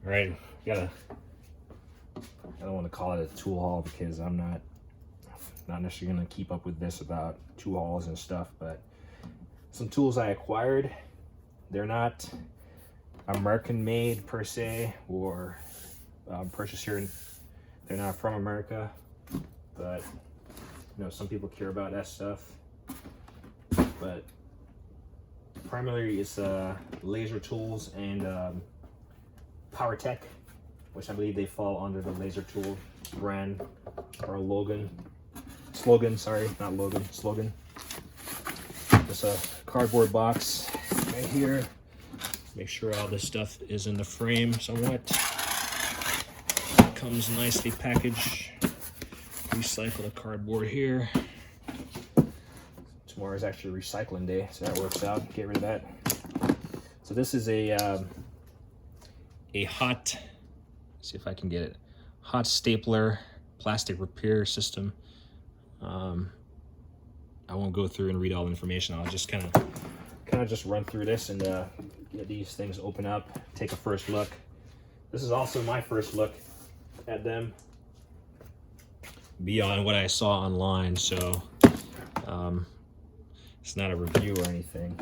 All right, I don't want to call it a tool haul because I'm not necessarily going to keep up with this about tool hauls and stuff, but some tools I acquired, they're not American made per se, or purchased here. They're not from America, but you know, some people care about that stuff. But primarily it's laser tools and Power Tech, which I believe they fall under the laser tool brand or slogan, sorry, not Logan, slogan. It's a cardboard box right here. Make sure all this stuff is in the frame somewhat. Comes nicely packaged. Recycle the cardboard here. Tomorrow is actually recycling day, so that works out. Get rid of that. So this is a hot, see if I can get it, hot stapler plastic repair system. I won't go through and read all the information. I'll just kind of just run through this and get these things open up, take a first look. This is also my first look at them beyond what I saw online, so it's not a review or anything,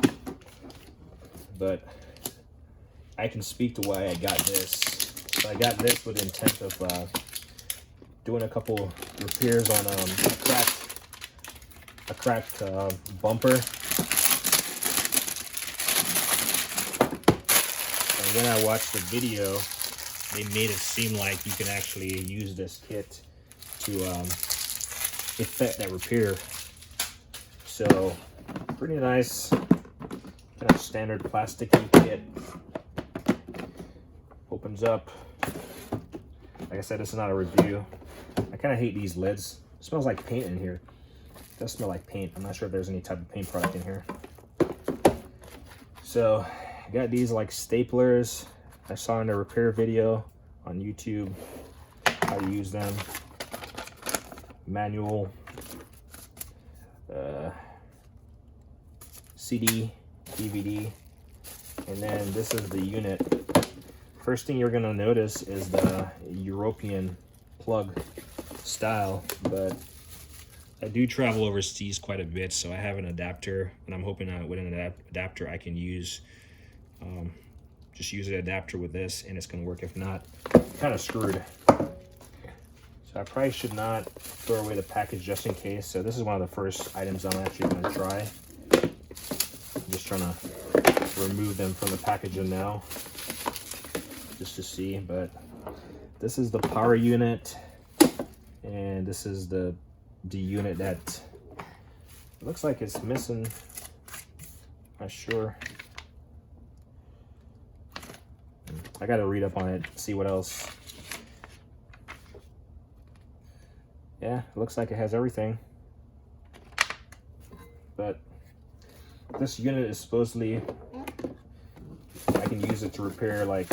but I can speak to why I got this. So I got this with the intent of doing a couple repairs on a cracked bumper. And when I watched the video, they made it seem like you can actually use this kit to effect that repair. So pretty nice, kind of standard plasticky kit. Opens up. Like I said, this is not a review. I kind of hate these lids. It smells like paint in here. It does smell like paint. I'm not sure if there's any type of paint product in here. So I got these like staplers. I saw in a repair video on YouTube how to use them. Manual, CD, DVD, and then this is the unit. First thing you're gonna notice is the European plug style, but I do travel overseas quite a bit, so I have an adapter, and I'm hoping that with an adapter I can use, just use an adapter with this, and it's gonna work. If not, kind of screwed. So I probably should not throw away the package just in case. So this is one of the first items I'm actually gonna try. I'm just trying to remove them from the packaging now, just to see. But this is the power unit, and this is the unit that looks like it's missing. Not sure. I gotta read up on it, see what else. Yeah, it looks like it has everything. But this unit is supposedly, I can use it to repair like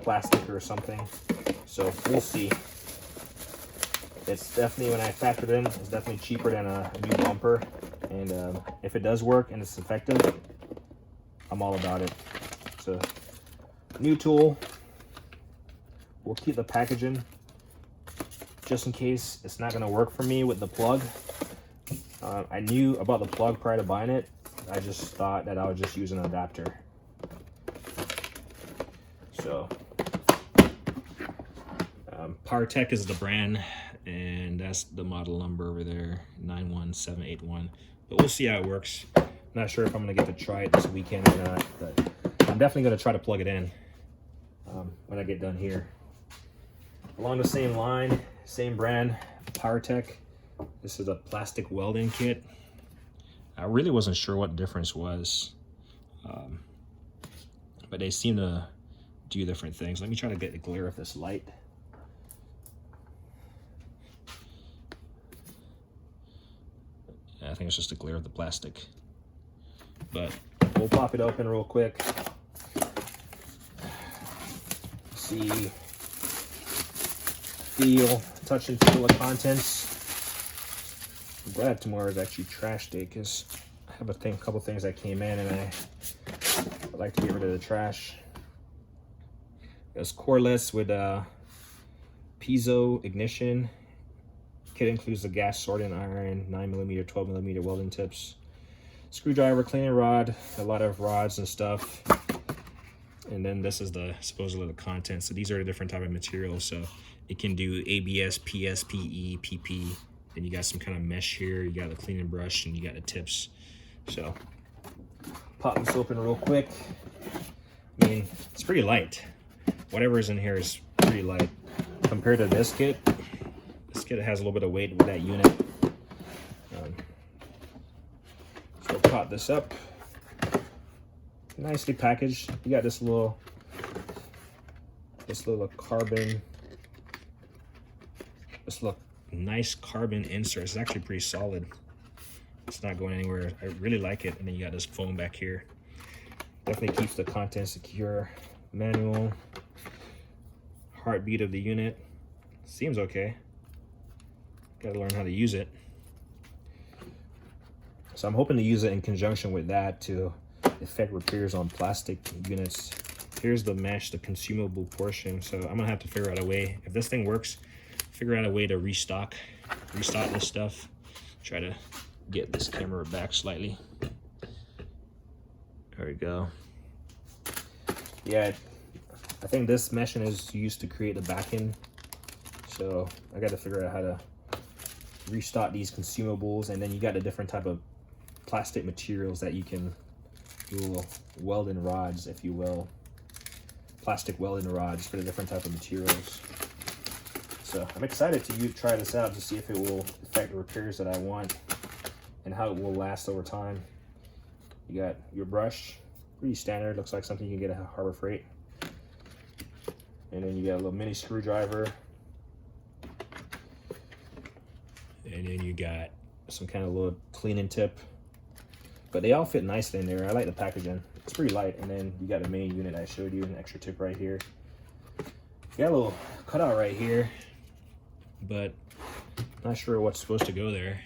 plastic or something. So we'll see. It's definitely, when I factored in, it's definitely cheaper than a new bumper. And if it does work and it's effective, I'm all about it. So new tool. We'll keep the packaging just in case it's not gonna work for me with the plug. I knew about the plug prior to buying it. I just thought that I would just use an adapter. So Power Tech is the brand, and that's the model number over there, 91781. But we'll see how it works. Not sure if I'm gonna get to try it this weekend or not, but I'm definitely gonna try to plug it in when I get done here. Along the same line, same brand, Power Tech. This is a plastic welding kit. I really wasn't sure what the difference was, but they seem to do different things. Let me try to get the glare of this light. I think it's just the glare of the plastic. But we'll pop it open real quick. See, feel, touch and feel the contents. I'm glad tomorrow is actually trash day because I have a couple things that came in and I'd like to get rid of the trash. It's coreless with piezo ignition. Kit includes the gas sorting iron, 9mm, 12mm welding tips, screwdriver, cleaning rod, a lot of rods and stuff. And then this is the supposedly the content. So these are the different type of materials. So it can do ABS, PS, PE, PP. Then you got some kind of mesh here. You got the cleaning brush and you got the tips. So pop this open real quick. I mean, it's pretty light. Whatever is in here is pretty light compared to this kit. This kit has a little bit of weight with that unit. So pop this up. Nicely packaged. You got this little carbon, this little nice carbon insert. It's actually pretty solid. It's not going anywhere. I really like it. And then you got this foam back here. Definitely keeps the content secure. Manual. Heartbeat of the unit. Seems okay. Gotta learn how to use it. So I'm hoping to use it in conjunction with that to effect repairs on plastic units. Here's the mesh, the consumable portion. So I'm gonna have to figure out a way, if this thing works, figure out a way to restock this stuff. Try to get this camera back slightly. There we go. Yeah, I think this meshing is used to create the backing. So I got to figure out how to restock these consumables. And then you got the different type of plastic materials that you can do welding rods, if you will. Plastic welding rods for the different type of materials. So I'm excited to try this out to see if it will affect the repairs that I want and how it will last over time. You got your brush, pretty standard, looks like something you can get at Harbor Freight. And then you got a little mini screwdriver. And then you got some kind of little cleaning tip. But they all fit nicely in there. I like the packaging. It's pretty light. And then you got the main unit I showed you, an extra tip right here. You got a little cutout right here, but not sure what's supposed to go there.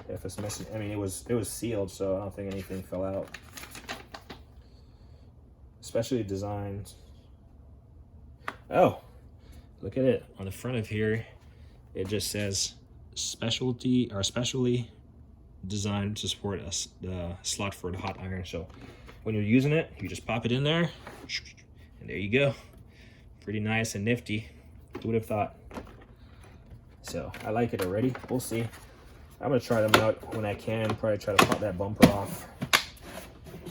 If it's missing, I mean, it was sealed, so I don't think anything fell out. Especially designed. Oh, look at it on the front of here. It just says specially designed to support the slot for the hot iron. So when you're using it, you just pop it in there, and there you go. Pretty nice and nifty. Who would have thought? So I like it already. We'll see. I'm gonna try them out when I can. Probably try to pop that bumper off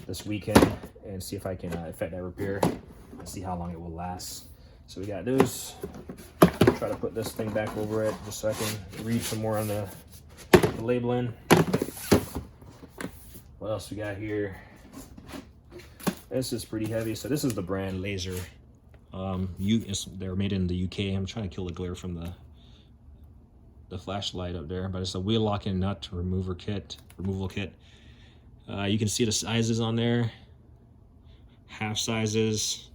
this weekend and see if I can effect that repair and see how long it will last. So we got those. Try to put this thing back over it just so I can read some more on the labeling. What else we got here? This is pretty heavy. So this is the brand Laser. They're made in the UK. I'm trying to kill the glare from the flashlight up there, but it's a wheel locking nut removal kit. You can see the sizes on there. Half sizes.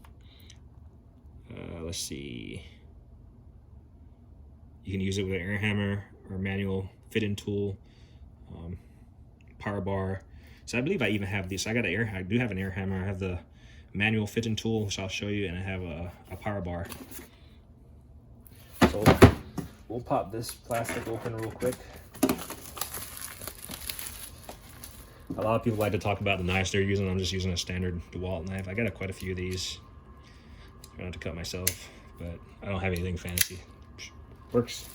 Let's see. You can use it with an air hammer or manual fitting tool, power bar. So I believe I even have these. I do have an air hammer. I have the manual fitting tool, which I'll show you, and I have a power bar. So we'll pop this plastic open real quick. A lot of people like to talk about the knives they're using. I'm just using a standard DeWalt knife. I got quite a few of these. Try not to cut myself, but I don't have anything fancy. Works.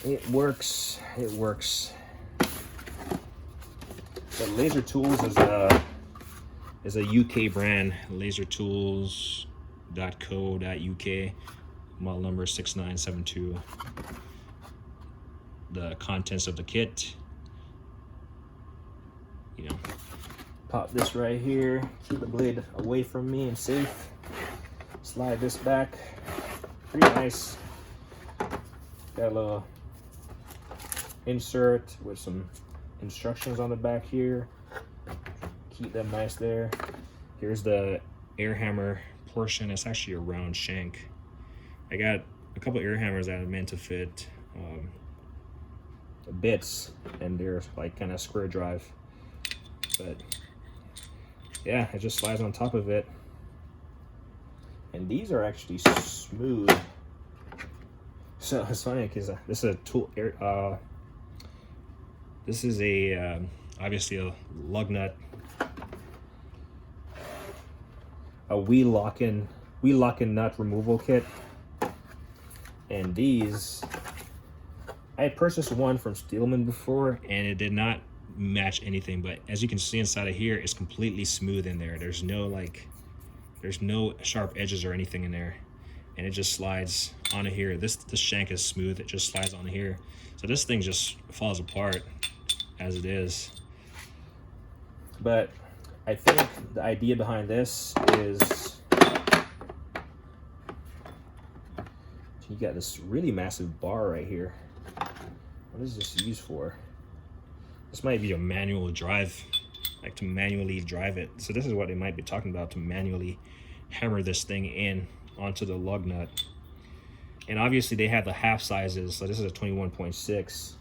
It works. It works. But Laser Tools is a UK brand. lasertools.co.uk. Model number 6972. The contents of the kit. You know, pop this right here. Keep the blade away from me and safe. Slide this back. Pretty nice. Got a little insert with some instructions on the back here. Keep them nice there. Here's the air hammer portion. It's actually a round shank. I got a couple air hammers that are meant to fit bits, and they're like kind of square drive, but yeah, it just slides on top of it. And these are actually smooth. So it's funny because this is a tool. This is a obviously a lug nut, a wheel lock-in nut removal kit. And these, I had purchased one from Steelman before, and it did not match anything. But as you can see inside of here, it's completely smooth in there. There's no sharp edges or anything in there, and it just slides onto here. This shank is smooth. It just slides onto here. So this thing just falls apart as it is. But I think the idea behind this is you got this really massive bar right here. What is this used for? This might be a manual drive, like to manually drive it. So this is what they might be talking about, to manually hammer this thing in onto the lug nut. And obviously they have the half sizes. So this is a 21.6.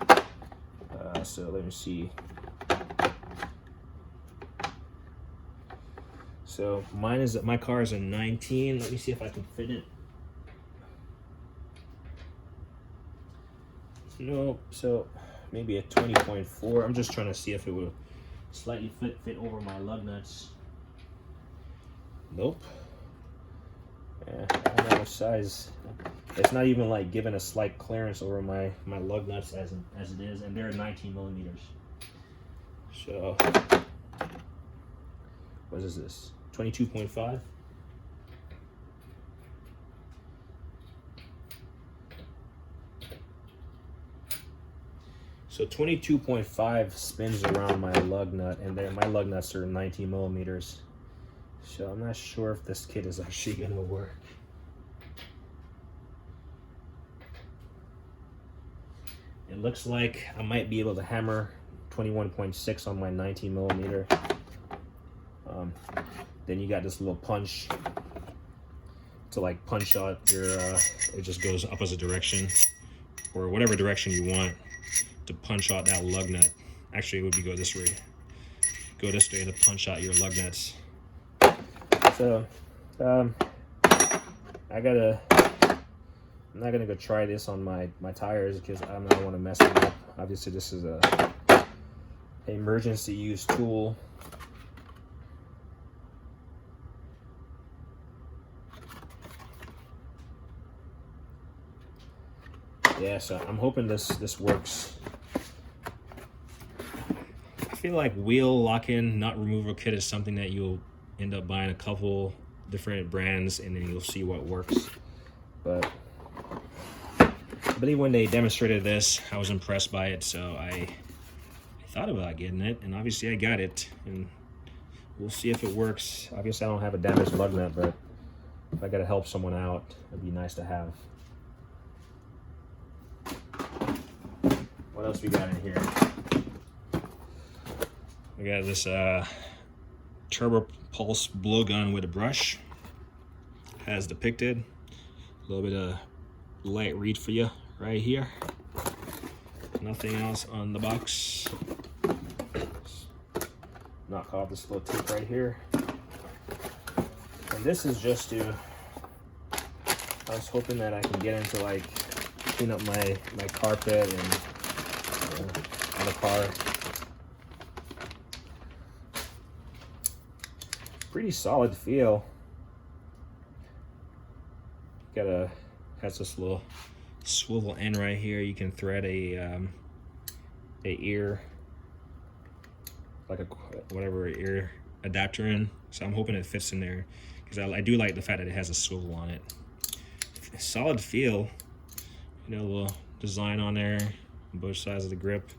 So let me see. So my car is a 19. Let me see if I can fit it. No, so maybe a 20.4. I'm just trying to see if it will slightly fit over my lug nuts. Nope. Yeah, I don't know what size. It's not even like giving a slight clearance over my lug nuts as it is, and they're 19 millimeters. So what is this? 22.5. So 22.5 spins around my lug nut, and then my lug nuts are 19 millimeters. So I'm not sure if this kit is actually gonna work. It looks like I might be able to hammer 21.6 on my 19 millimeter. Then you got this little punch to like punch out your, it just goes opposite direction, or whatever direction you want to punch out that lug nut. Actually, it would be go this way. Go this way to punch out your lug nuts. So, I'm not gonna go try this on my tires because I don't want to mess them up. Obviously, this is a emergency use tool. Yeah, so I'm hoping this works. I feel like wheel lock-in nut removal kit is something that you'll end up buying a couple different brands, and then you'll see what works. But I believe when they demonstrated this, I was impressed by it, so I thought about getting it, and obviously I got it, and we'll see if it works. Obviously I don't have a damaged lug nut, but if I gotta help someone out, it'd be nice to have. What else we got in here? We got this turbo pulse blowgun with a brush, as depicted. A little bit of light read for you right here. Nothing else on the box. Knock off this little tape right here. And this is just to, I was hoping that I can get into like clean up my carpet and on the car. Pretty solid feel. Has this little swivel end right here. You can thread a ear, like a whatever ear adapter in. So I'm hoping it fits in there because I do like the fact that it has a swivel on it. Solid feel. You know, a little design on there on both sides of the grip.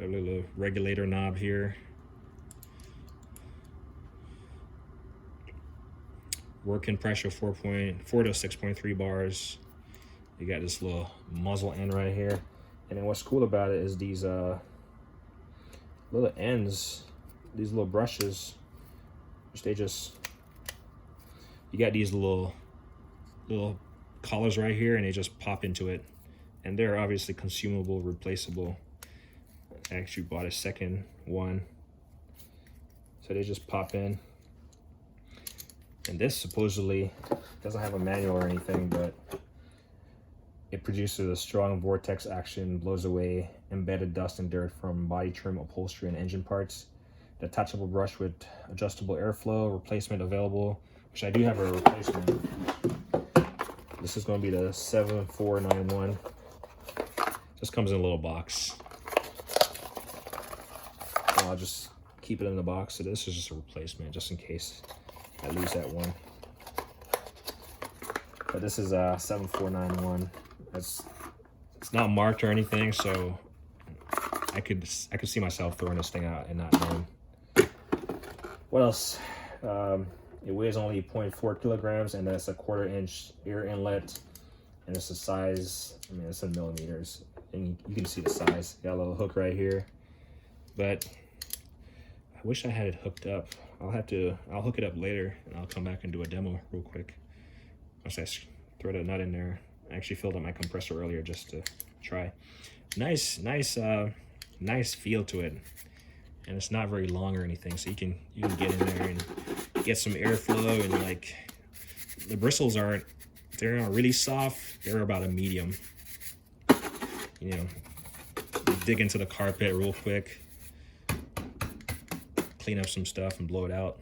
A little regulator knob here. Working pressure 4 to 6.3 bars. You got this little muzzle end right here, and then what's cool about it is these little ends, these little brushes, which you got these little collars right here, and they just pop into it, and they're obviously consumable, replaceable. I actually bought a second one, so they just pop in. And this supposedly doesn't have a manual or anything, but it produces a strong vortex action, blows away embedded dust and dirt from body trim, upholstery, and engine parts. Detachable brush with adjustable airflow, replacement available, which I do have a replacement. This is going to be the 7491. Just comes in a little box. I'll just keep it in the box. So this is just a replacement, just in case I lose that one. But this is a 7491. It's not marked or anything, so I could see myself throwing this thing out and not knowing. What else? It weighs only 0.4 kilograms, and that's a 1/4 inch air inlet, and it's a size, I mean, it's in millimeters, and you can see the size. Got a little hook right here, but I wish I had it hooked up. I'll hook it up later, and I'll come back and do a demo real quick. Once I throw that nut in there. I actually filled up my compressor earlier just to try. Nice feel to it, and it's not very long or anything, so you can get in there and get some airflow. And like, the bristles they're not really soft, they're about a medium. You know, dig into the carpet real quick, clean up some stuff and blow it out.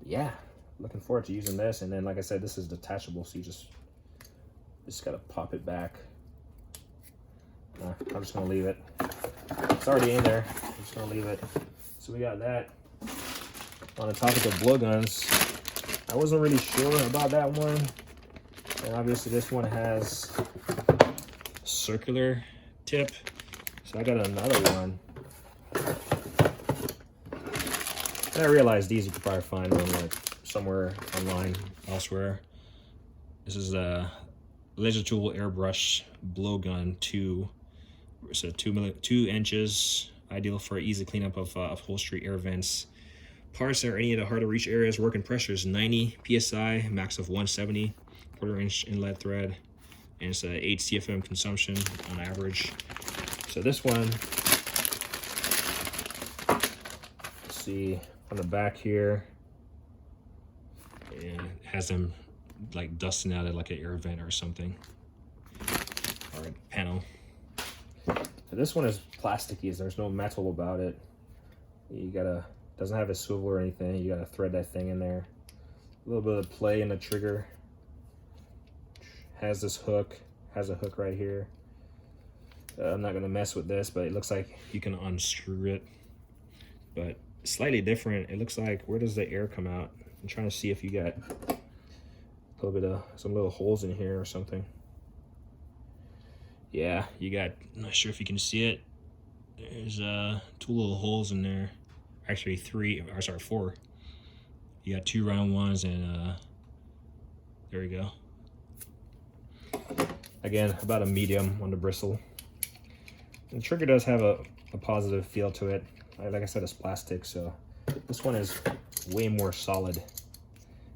Yeah, looking forward to using this. And then, like I said, this is detachable, so you just gotta pop it back. I'm just gonna leave it. It's already in there. I'm just gonna leave it. So we got that. On the topic of blowguns, I wasn't really sure about that one. And obviously this one has circular tip. So I got another one. And I realized these you could probably find them like somewhere online, elsewhere. This is a laser tool airbrush blowgun 2. So 2 inches, ideal for easy cleanup of upholstery, air vents, parts or any of the hard to reach areas. Working pressure is 90 psi, max of 170, 1/4 inch inlet thread, and it's a 8 CFM consumption on average. So this one, let's see on the back here, and it has them like dusting out at like an air vent or something, or a panel. So this one is plasticky, there's no metal about it. You gotta, doesn't have a swivel or anything, you gotta thread that thing in there. A little bit of play in the trigger. Has this hook, has a hook right here. I'm not gonna mess with this, but it looks like you can unscrew it. But slightly different, it looks like, where does the air come out? I'm trying to see if you got a little bit of some little holes in here or something. Yeah, you got, I'm not sure if you can see it. There's 2 little holes in there. Actually 4. You got 2 round ones, and there we go. Again, about a medium on the bristle. The trigger does have a positive feel to it. Like I said, it's plastic, so this one is way more solid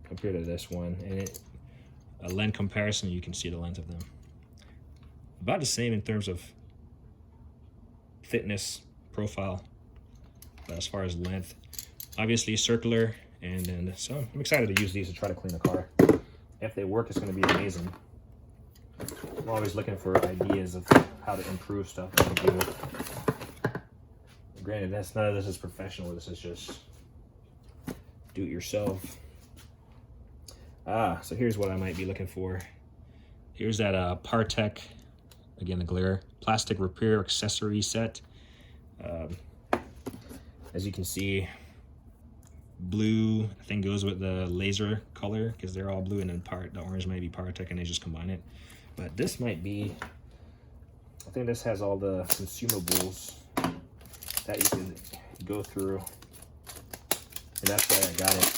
compared to this one. And a length comparison, you can see the length of them. About the same in terms of thickness, profile, but as far as length, obviously circular. And then, so I'm excited to use these to try to clean the car. If they work, it's going to be amazing. I'm always looking for ideas of how to improve stuff I can do. Granted, none of this is professional. This is just do it yourself. So here's what I might be looking for. Here's that Partech, again the glare, plastic repair accessory set. As you can see, blue I think goes with the laser color because they're all blue, and then the orange might be Partech, and they just combine it. But this might be, I think this has all the consumables that you can go through, and that's why I got it.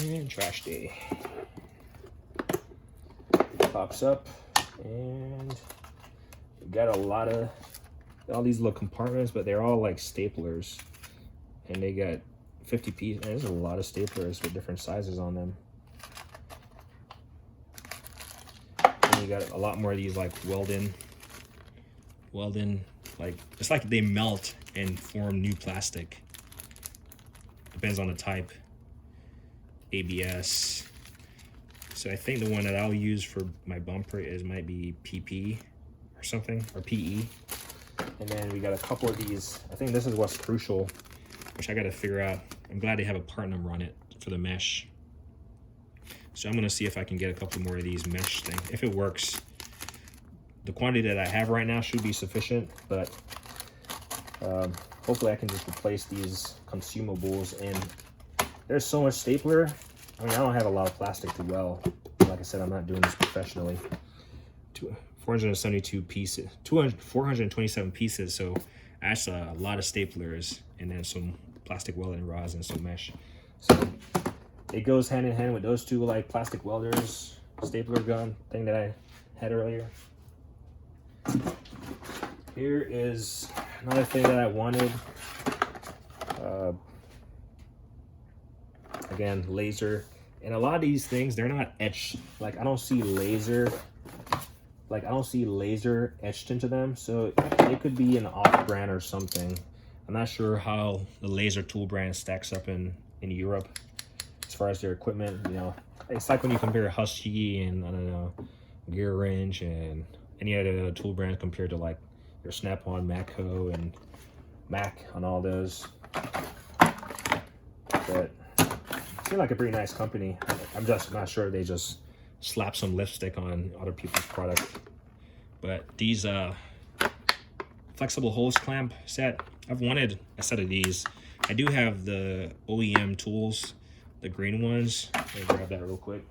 And trash day. Pops up, and we got a lot of all these little compartments, but they're all like staplers, and they got 50 pieces. There's a lot of staplers with different sizes on them. And you got a lot more of these like Welding like, it's like they melt and form new plastic. Depends on the type. ABS. So I think the one that I'll use for my bumper might be PP or something, or PE. And then we got a couple of these. I think this is what's crucial, which I got to figure out. I'm glad they have a part number on it for the mesh. So I'm going to see if I can get a couple more of these mesh things. If it works, the quantity that I have right now should be sufficient, but hopefully I can just replace these consumables. And there's so much stapler. I mean, I don't have a lot of plastic to weld. Like I said, I'm not doing this professionally. 472 pieces, 427 pieces. So that's a lot of staplers, and then some plastic welding rods and some mesh. So it goes hand in hand with those two, like plastic welders, stapler gun thing that I had earlier. Here is another thing that I wanted. Again, laser. And a lot of these things, they're not etched. Like, I don't see laser. Like, I don't see laser etched into them. So it could be an off brand or something. I'm not sure how the laser tool brand stacks up in Europe as far as their equipment. You know, it's like when you compare Husky and, I don't know, Gear Wrench and any other tool brand compared to like your Snap-on, Matco, and Mac on all those. But seem like a pretty nice company. I'm just not sure they just slap some lipstick on other people's product. But these flexible hose clamp set, I've wanted a set of these. I do have the OEM tools, the green ones. Let me grab that real quick.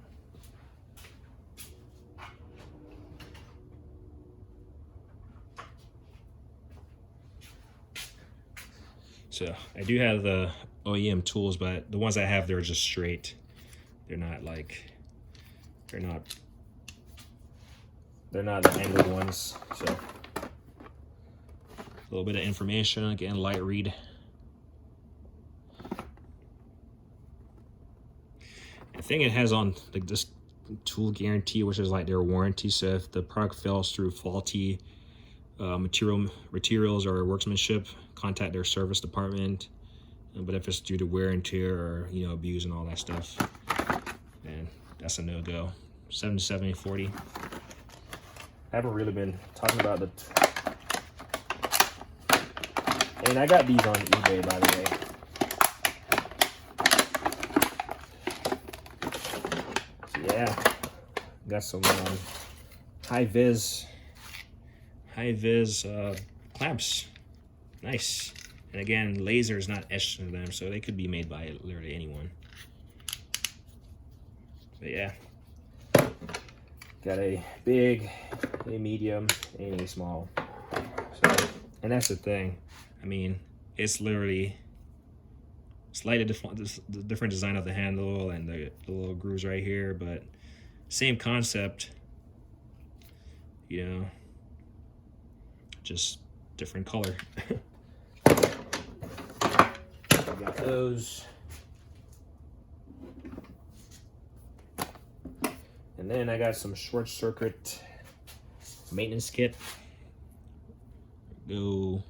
So I do have the OEM tools, but the ones I have, they're just straight. They're not like, they're not the angled ones. So a little bit of information, again, light read. I think it has on like this tool guarantee, which is like their warranty. So if the product fails through faulty materials or workmanship, contact their service department. But if it's due to wear and tear or, you know, abuse and all that stuff, then that's a no-go. 70/70/40. I haven't really been talking about the... And I got these on eBay, by the way. So yeah, got some high-vis clamps. Nice. And again, laser is not etched into them, so they could be made by literally anyone. But yeah, got a big, a medium, and a small. So, and that's the thing. I mean, it's literally slightly the different design of the handle and the little grooves right here, but same concept. You know, just different color. Got those. And then I got some short circuit maintenance kit. Go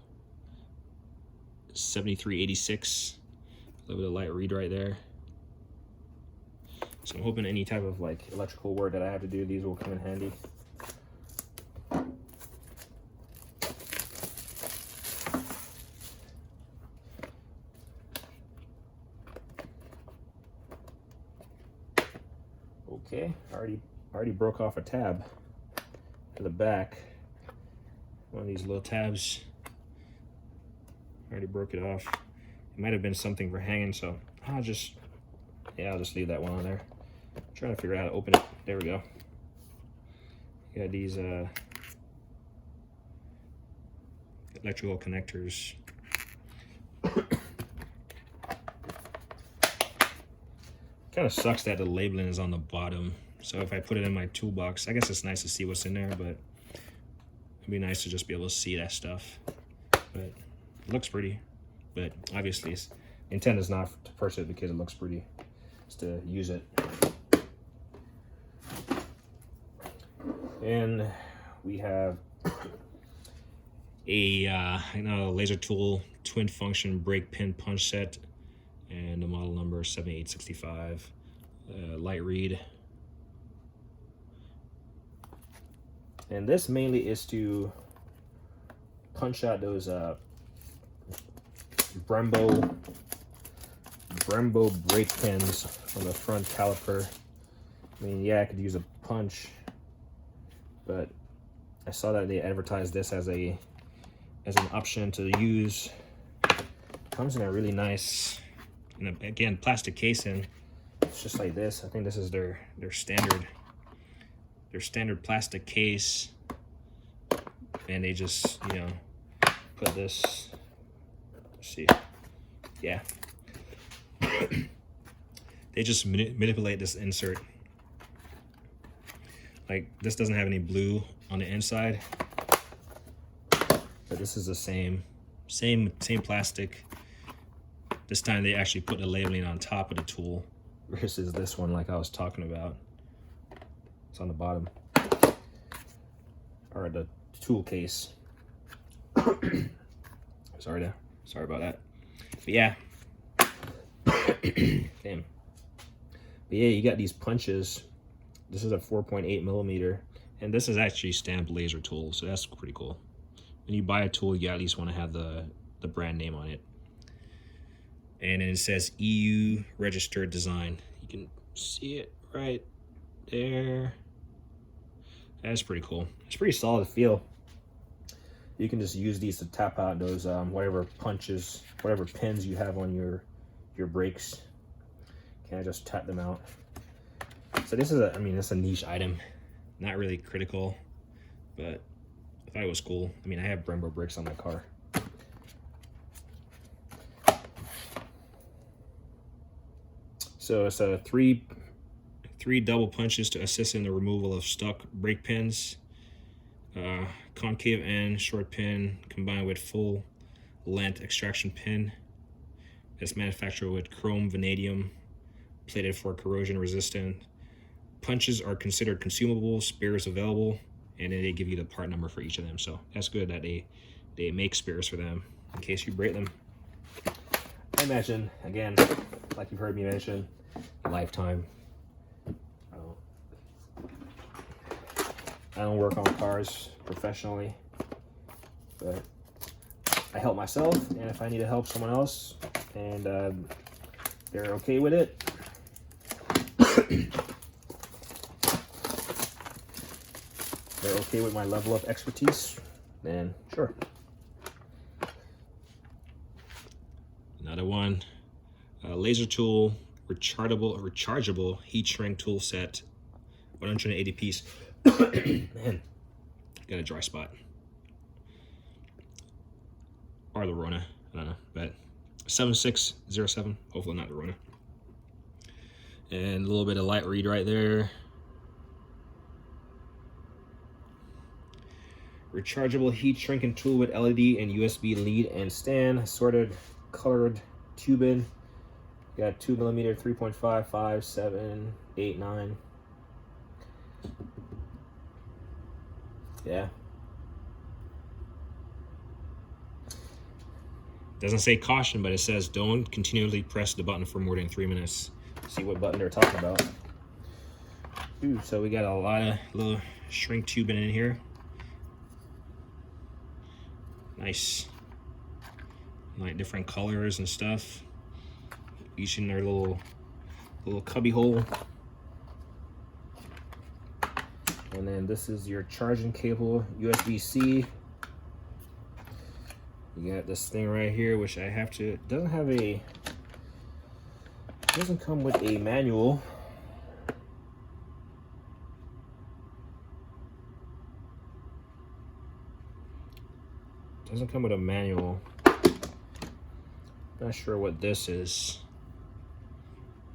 7386. A little bit of light read right there. So I'm hoping any type of like electrical work that I have to do, these will come in handy. Okay, already broke off a tab to the back. One of these little tabs. Already broke it off. It might have been something for hanging, so I'll just leave that one on there. I'm trying to figure out how to open it. There we go. Got these electrical connectors. Kind of sucks that the labeling is on the bottom. So if I put it in my toolbox, I guess it's nice to see what's in there, but it'd be nice to just be able to see that stuff. But it looks pretty. But obviously, intent is not to purchase it because it looks pretty. It's to use it. And we have a laser tool twin function brake pin punch set, and the model number 7865. Light read. And this mainly is to punch out those Brembo brake pins on the front caliper. I mean, yeah, I could use a punch, but I saw that they advertised this as an option to use. Comes in a really nice, and again, plastic casing. It's just like this. I think this is their standard plastic case, and they just, you know, put this. Let's see, yeah. They just manipulate this insert. Like, this doesn't have any blue on the inside, but this is the same plastic. This time they actually put the labeling on top of the tool versus this one like I was talking about. It's on the bottom, or the tool case. Sorry about that. But yeah. Damn. But yeah, you got these punches. This is a 4.8 millimeter, and this is actually stamped laser tool, so that's pretty cool. When you buy a tool, you at least want to have the brand name on it. And then it says EU registered design. You can see it right there. That's pretty cool. It's pretty solid feel. You can just use these to tap out those whatever punches, whatever pins you have on your brakes. Can I just tap them out? So this is it's a niche item, not really critical, but I thought it was cool. I mean, I have Brembo brakes on my car. So it's a three double punches to assist in the removal of stuck brake pins. Concave end short pin combined with full length extraction pin. It's manufactured with chrome vanadium, plated for corrosion resistant. Punches are considered consumable, spares available, and then they give you the part number for each of them. So that's good that they make spares for them in case you break them. I imagine, again, like you've heard me mention, lifetime. I don't work on cars professionally, but I help myself, and if I need to help someone else and they're okay with it, they're okay with my level of expertise, then sure. Another one, laser tool, rechargeable heat shrink tool set, 180 piece. Man, got a dry spot. Or the Rona, I don't know, but 7607, hopefully not the Rona. And a little bit of light read right there. Rechargeable heat shrinking tool with LED and USB lead and stand, assorted colored tubing. Got 2mm, 3.5, 5, 7, 8, 9. Yeah. Doesn't say caution, but it says don't continually press the button for more than 3 minutes. See what button they're talking about. Ooh, so we got a lot of little shrink tubing in here. Nice. Like different colors and stuff. Each in their little cubby hole. And then this is your charging cable, USB-C. You got this thing right here, which I have to, it doesn't come with a manual. Doesn't come with a manual. Not sure what this is.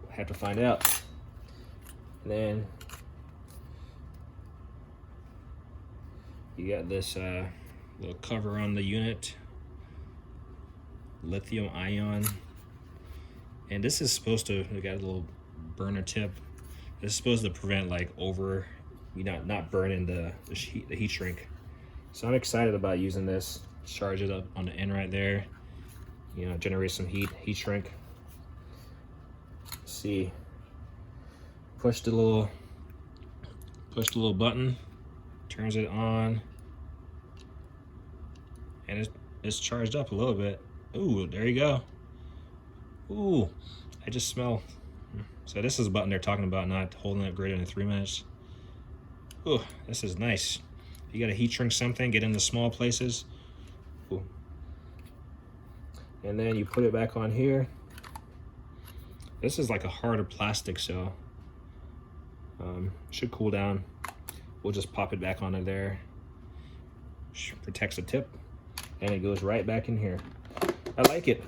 We'll have to find out. And then you got this little cover on the unit, lithium ion, and this is supposed to, we got a little burner tip. This is supposed to prevent like not burning the heat shrink. So I'm excited about using this. charge it up on the end right there. You know, generate some heat shrink. See, push the little button, turns it on, and it's charged up a little bit. Ooh, there you go. Ooh, I just smell. So this is a button they're talking about not holding it greater than 3 minutes. Ooh, this is nice. You gotta heat shrink something, get into small places. Ooh. And then you put it back on here. This is like a harder plastic, so should cool down. We'll just pop it back onto there. Protects the tip, and it goes right back in here. I like it.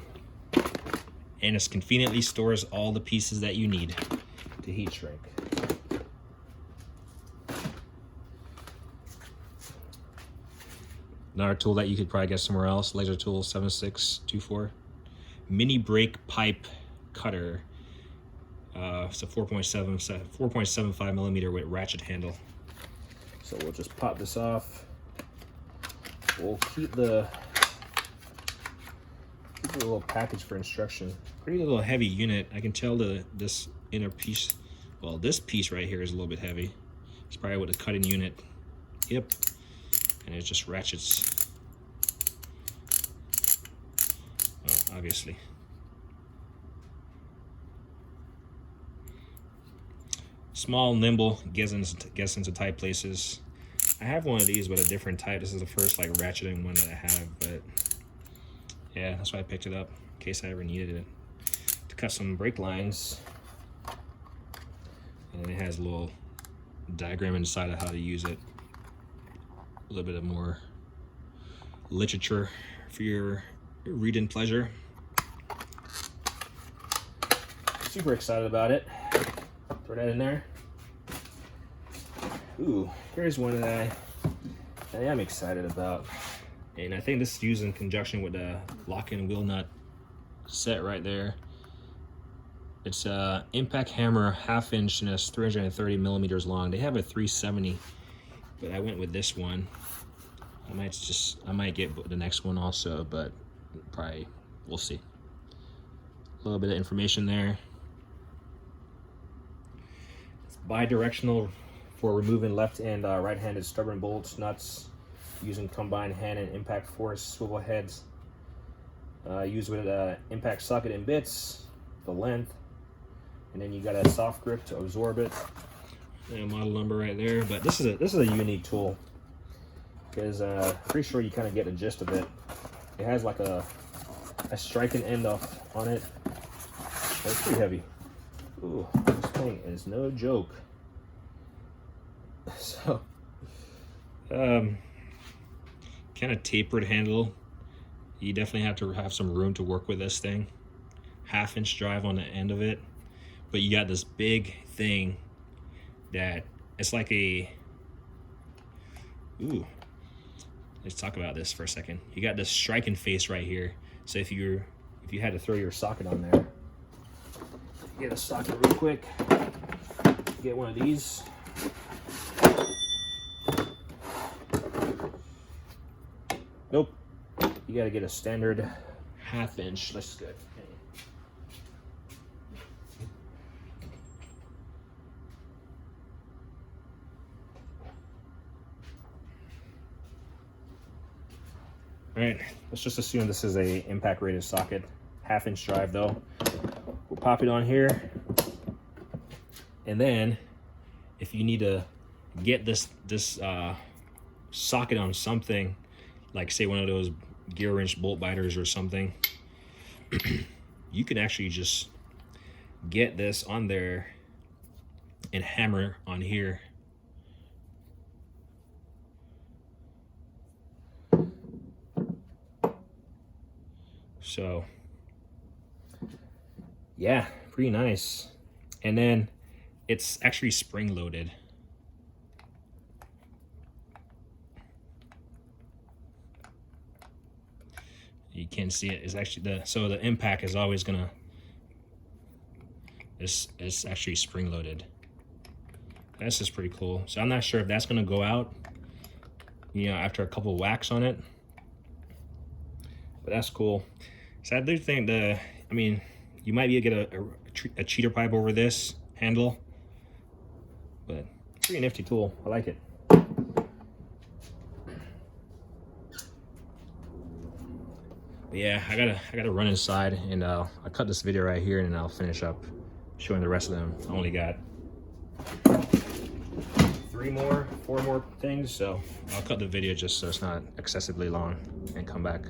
And it conveniently stores all the pieces that you need to heat shrink. Another tool that you could probably get somewhere else, laser tool 7624. Mini brake pipe cutter. It's a 4.75 millimeter with ratchet handle. So we'll just pop this off. We'll keep the little package for instruction. Pretty little heavy unit. I can tell this inner piece, well, this piece right here is a little bit heavy. It's probably with a cutting unit. Yep. And it just ratchets. Well, obviously. Small, nimble, gets into tight places. I have one of these with a different type. This is the first like ratcheting one that I have, but yeah, that's why I picked it up in case I ever needed it to cut some brake lines. And it has a little diagram inside of how to use it. A little bit of more literature for your reading pleasure. Super excited about it. Throw that in there. Ooh, here's one that I am excited about. And I think this is used in conjunction with the lock-in wheel nut set right there. It's a impact hammer, 1/2 inch, and it's 330 millimeters long. They have a 370, but I went with this one. I might get the next one also, but probably we'll see. A little bit of information there. It's bi-directional for removing left and right-handed stubborn bolts, nuts, using combined hand and impact force swivel heads. Used with impact socket and bits, the length, and then you got a soft grip to absorb it. And model number right there. But this is a unique tool because pretty sure you kind of get the gist of it. It has like a striking end off on it. It's pretty heavy. Ooh, this thing is no joke. So, kind of tapered handle. You definitely have to have some room to work with this thing. 1/2 inch drive on the end of it, but you got this big thing that it's like a. Ooh, let's talk about this for a second. You got this striking face right here. So if you had to throw your socket on there, get a socket real quick. Get one of these. Nope. You gotta get a standard 1/2 inch. That's good. All right, let's just assume this is a impact rated socket. 1/2 inch drive though. We'll pop it on here. And then if you need to get this socket on something, like say one of those gear wrench bolt biters or something, you can actually just get this on there and hammer on here. So yeah, pretty nice. And then it's actually spring loaded. You can see it. It's actually the impact is always gonna. It's actually spring loaded. That's just pretty cool. So I'm not sure if that's gonna go out, you know, after a couple whacks on it. But that's cool. So I do think I mean, you might be able to get a cheater pipe over this handle, but pretty nifty tool. I like it. But yeah, I gotta run inside, and I'll cut this video right here, and then I'll finish up showing the rest of them. I only got 4 more things, so I'll cut the video just so it's not excessively long and come back.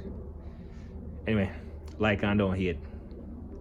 Anyway, like, comment, don't hit.